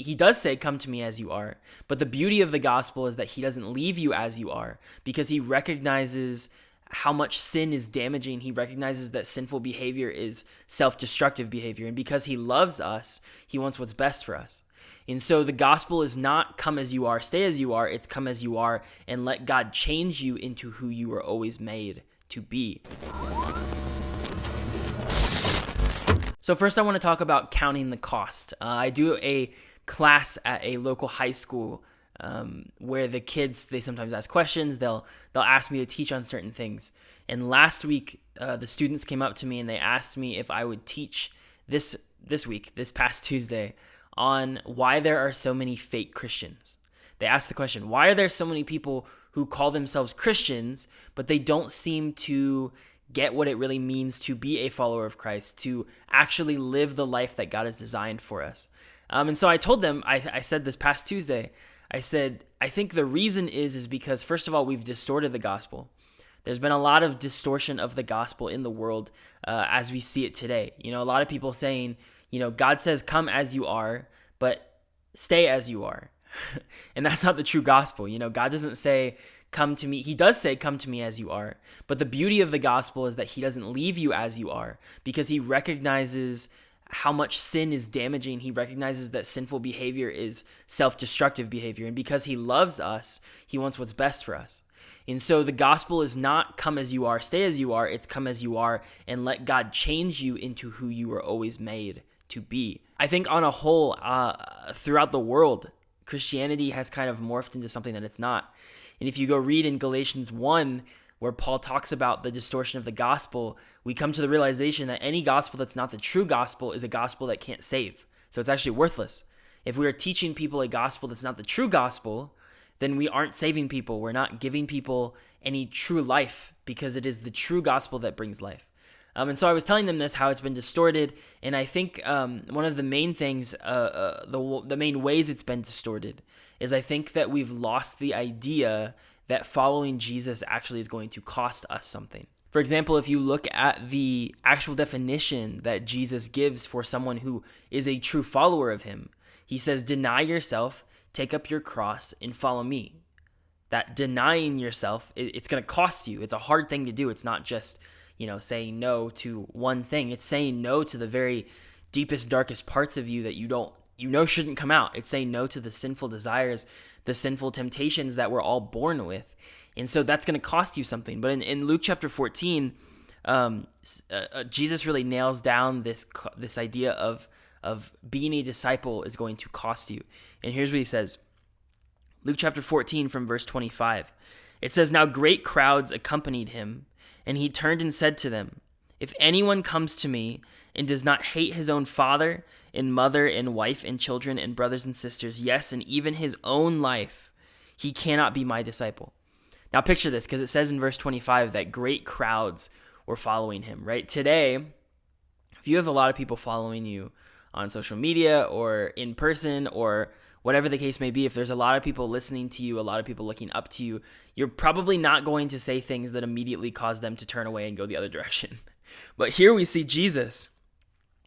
He does say, come to me as you are. But the beauty of the gospel is that he doesn't leave you as you are, because he recognizes how much sin is damaging. He recognizes that sinful behavior is self-destructive behavior. And because he loves us, he wants what's best for us. And so the gospel is not come as you are, stay as you are. It's come as you are and let God change you into who you were always made to be. So first I want to talk about counting the cost. I do a class at a local high school where the kids, they sometimes ask questions. They'll ask me to teach on certain things. And last week, the students came up to me and they asked me if I would teach this past Tuesday, on why there are so many fake Christians. They asked the question, why are there so many people who call themselves Christians, but they don't seem to get what it really means to be a follower of Christ, to actually live the life that God has designed for us? And so I told them, I said this past Tuesday, I said, I think the reason is because, first of all, we've distorted the gospel. There's been a lot of distortion of the gospel in the world as we see it today. A lot of people saying, God says, come as you are, but stay as you are. And that's not the true gospel. God doesn't say, come to me. He does say, come to me as you are. But the beauty of the gospel is that he doesn't leave you as you are, because he recognizes how much sin is damaging. He recognizes that sinful behavior is self-destructive behavior. And because he loves us, he wants what's best for us. And so the gospel is not come as you are, stay as you are. It's come as you are and let God change you into who you were always made to be. I think on a whole, throughout the world, Christianity has kind of morphed into something that it's not. And if you go read in Galatians 1, where Paul talks about the distortion of the gospel, we come to the realization that any gospel that's not the true gospel is a gospel that can't save. So it's actually worthless. If we are teaching people a gospel that's not the true gospel, then we aren't saving people. We're not giving people any true life, because it is the true gospel that brings life. And so I was telling them this, how it's been distorted. And I think one of the main things, the main ways it's been distorted is I think that we've lost the idea that following Jesus actually is going to cost us something. For example, if you look at the actual definition that Jesus gives for someone who is a true follower of him, he says, deny yourself, take up your cross, and follow me. That denying yourself, it's going to cost you. It's a hard thing to do. It's not just, saying no to one thing. It's saying no to the very deepest, darkest parts of you that you shouldn't come out. It's saying no to the sinful desires, the sinful temptations that we're all born with. And so that's going to cost you something. But in Luke chapter 14, Jesus really nails down this idea of being a disciple is going to cost you. And here's what he says. Luke chapter 14 from verse 25. It says, now great crowds accompanied him, and he turned and said to them, if anyone comes to me and does not hate his own father and mother and wife and children and brothers and sisters, yes, and even his own life, he cannot be my disciple. Now picture this, because it says in verse 25 that great crowds were following him, right? Today, if you have a lot of people following you on social media or in person or whatever the case may be, if there's a lot of people listening to you, a lot of people looking up to you, you're probably not going to say things that immediately cause them to turn away and go the other direction. But here we see Jesus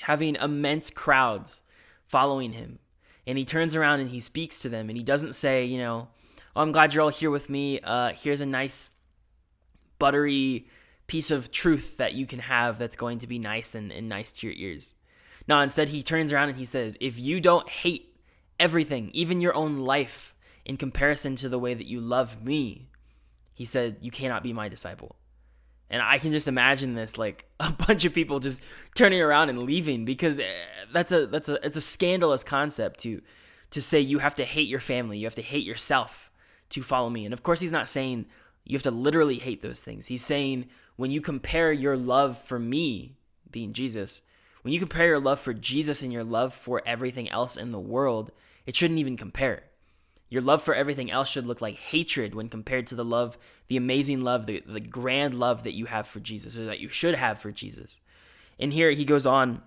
having immense crowds following him. And he turns around and he speaks to them, and he doesn't say, oh, I'm glad you're all here with me. Here's a nice buttery piece of truth that you can have that's going to be nice and nice to your ears. No, instead he turns around and he says, if you don't hate everything, even your own life, in comparison to the way that you love me, he said, you cannot be my disciple. And I can just imagine this, like a bunch of people just turning around and leaving, because it's a scandalous concept to say you have to hate your family, you have to hate yourself to follow me. And of course, he's not saying you have to literally hate those things. He's saying when you compare your love for me, being Jesus, when you compare your love for Jesus and your love for everything else in the world, it shouldn't even compare. Your love for everything else should look like hatred when compared to the love, the amazing love, the grand love that you have for Jesus, or that you should have for Jesus. And here he goes on.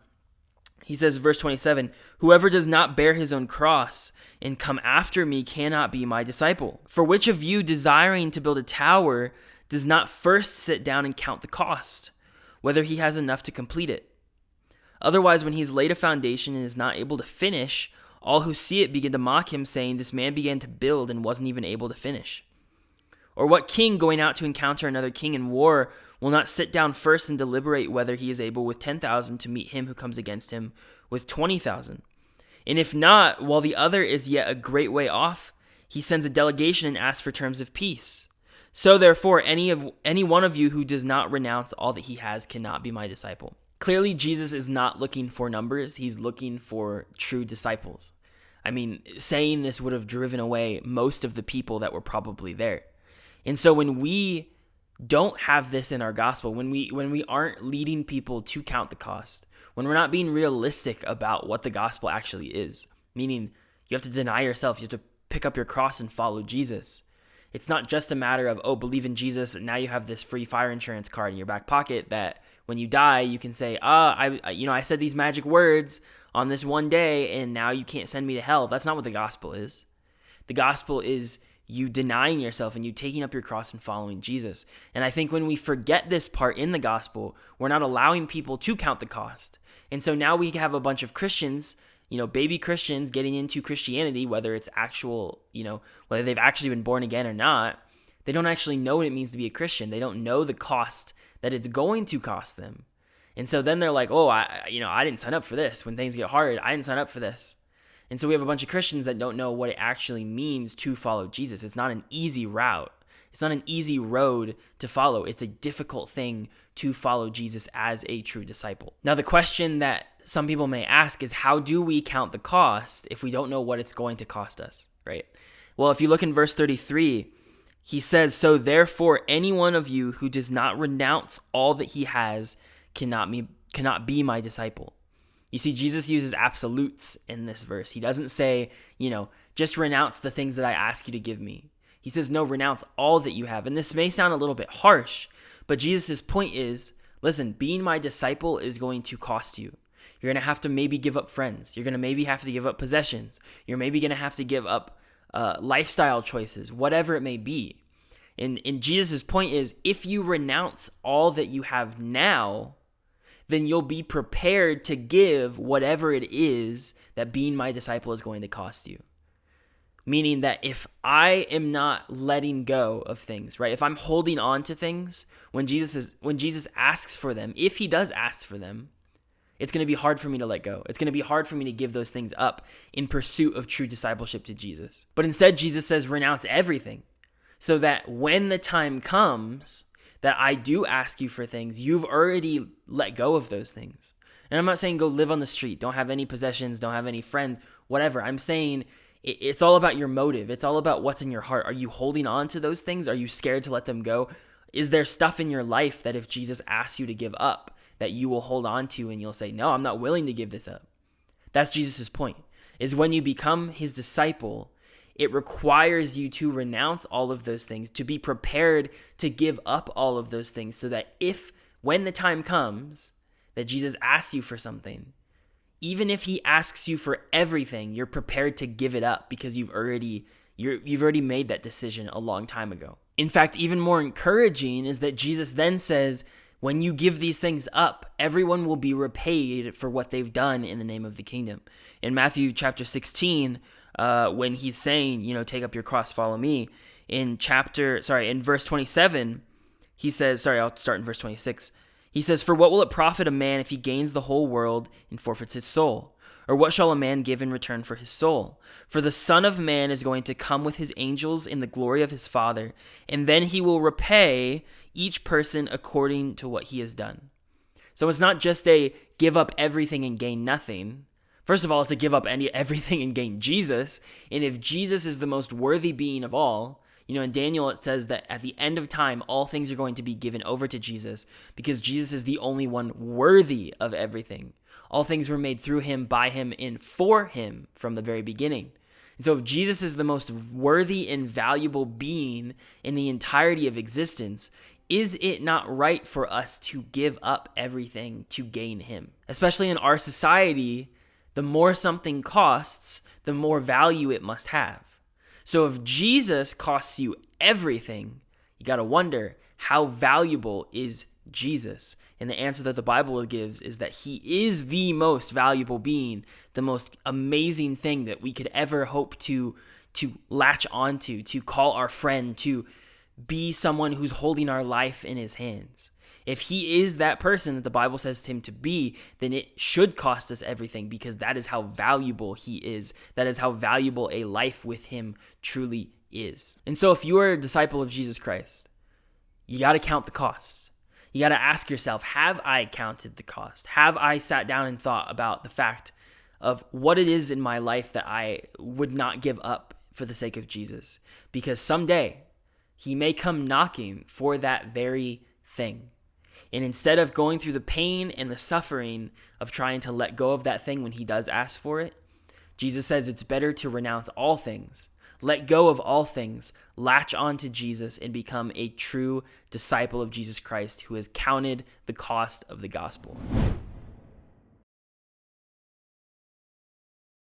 He says, verse 27, whoever does not bear his own cross and come after me cannot be my disciple. For which of you, desiring to build a tower, does not first sit down and count the cost, whether he has enough to complete it? Otherwise, when he's laid a foundation and is not able to finish, All who see it begin to mock him, saying, 'This man began to build and wasn't even able to finish.' Or what king going out to encounter another king in war will not sit down first and deliberate whether he is able with 10,000 to meet him who comes against him with 20,000? And if not, while the other is yet a great way off, he sends a delegation and asks for terms of peace. So therefore, any one of you who does not renounce all that he has cannot be my disciple." Clearly, Jesus is not looking for numbers. He's looking for true disciples. I mean, saying this would have driven away most of the people that were probably there. And so when we don't have this in our gospel, when we aren't leading people to count the cost, when we're not being realistic about what the gospel actually is, meaning you have to deny yourself, you have to pick up your cross and follow Jesus. It's not just a matter of, oh, believe in Jesus, and now you have this free fire insurance card in your back pocket that when you die, you can say, I said these magic words on this one day, and now you can't send me to hell. That's not what the gospel is. The gospel is you denying yourself and you taking up your cross and following Jesus. And I think when we forget this part in the gospel, we're not allowing people to count the cost. And so now we have a bunch of Christians, baby Christians getting into Christianity, whether it's actual, whether they've actually been born again or not. They don't actually know what it means to be a Christian. They don't know the cost that it's going to cost them. And so then they're like, oh, I didn't sign up for this. When things get hard, I didn't sign up for this. And so we have a bunch of Christians that don't know what it actually means to follow Jesus. It's not an easy route. It's not an easy road to follow. It's a difficult thing to follow Jesus as a true disciple. Now, the question that some people may ask is, how do we count the cost if we don't know what it's going to cost us, right? Well, if you look in verse 33, he says, "So therefore, any one of you who does not renounce all that he has cannot be my disciple." You see, Jesus uses absolutes in this verse. He doesn't say, just renounce the things that I ask you to give me. He says, no, renounce all that you have. And this may sound a little bit harsh, but Jesus' point is, listen, being my disciple is going to cost you. You're going to have to maybe give up friends. You're going to maybe have to give up possessions. You're maybe going to have to give up lifestyle choices, whatever it may be. And Jesus' point is, if you renounce all that you have now, then you'll be prepared to give whatever it is that being my disciple is going to cost you. Meaning that if I am not letting go of things, right? If I'm holding on to things, when Jesus asks for them, if he does ask for them, it's going to be hard for me to let go. It's going to be hard for me to give those things up in pursuit of true discipleship to Jesus. But instead, Jesus says, renounce everything, so that when the time comes that I do ask you for things, you've already let go of those things. And I'm not saying go live on the street, don't have any possessions, don't have any friends, whatever. I'm saying it's all about your motive. It's all about what's in your heart. Are you holding on to those things? Are you scared to let them go? Is there stuff in your life that if Jesus asks you to give up, that you will hold on to and you'll say, no, I'm not willing to give this up? That's Jesus' point, is when you become his disciple, it requires you to renounce all of those things, to be prepared to give up all of those things, so that when the time comes that Jesus asks you for something, even if he asks you for everything, you're prepared to give it up because you've already made that decision a long time ago. In fact, even more encouraging is that Jesus then says, when you give these things up, everyone will be repaid for what they've done in the name of the kingdom. In Matthew chapter 16, when he's saying, take up your cross, follow me, in verse 27, he says, I'll start in verse 26. He says, "For what will it profit a man if he gains the whole world and forfeits his soul? Or what shall a man give in return for his soul? For the Son of Man is going to come with his angels in the glory of his Father, and then he will repay each person according to what he has done." So it's not just a give up everything and gain nothing. First of all, it's a give up everything and gain Jesus. And if Jesus is the most worthy being of all, in Daniel it says that at the end of time, all things are going to be given over to Jesus because Jesus is the only one worthy of everything. All things were made through him, by him, and for him from the very beginning. And so if Jesus is the most worthy and valuable being in the entirety of existence, is it not right for us to give up everything to gain him? Especially in our society, the more something costs, the more value it must have. So if Jesus costs you everything, you got to wonder, how valuable is Jesus. And the answer that the Bible gives is that he is the most valuable being, the most amazing thing that we could ever hope to latch onto, to call our friend, to be someone who's holding our life in his hands. If he is that person that the Bible says him to be, then it should cost us everything, because that is how valuable he is. That is how valuable a life with him truly is. And so if you are a disciple of Jesus Christ, you got to count the cost. You got to ask yourself, have I counted the cost? Have I sat down and thought about the fact of what it is in my life that I would not give up for the sake of Jesus? Because someday he may come knocking for that very thing. And instead of going through the pain and the suffering of trying to let go of that thing when he does ask for it, Jesus says it's better to renounce all things, let go of all things, latch on to Jesus, and become a true disciple of Jesus Christ who has counted the cost of the gospel.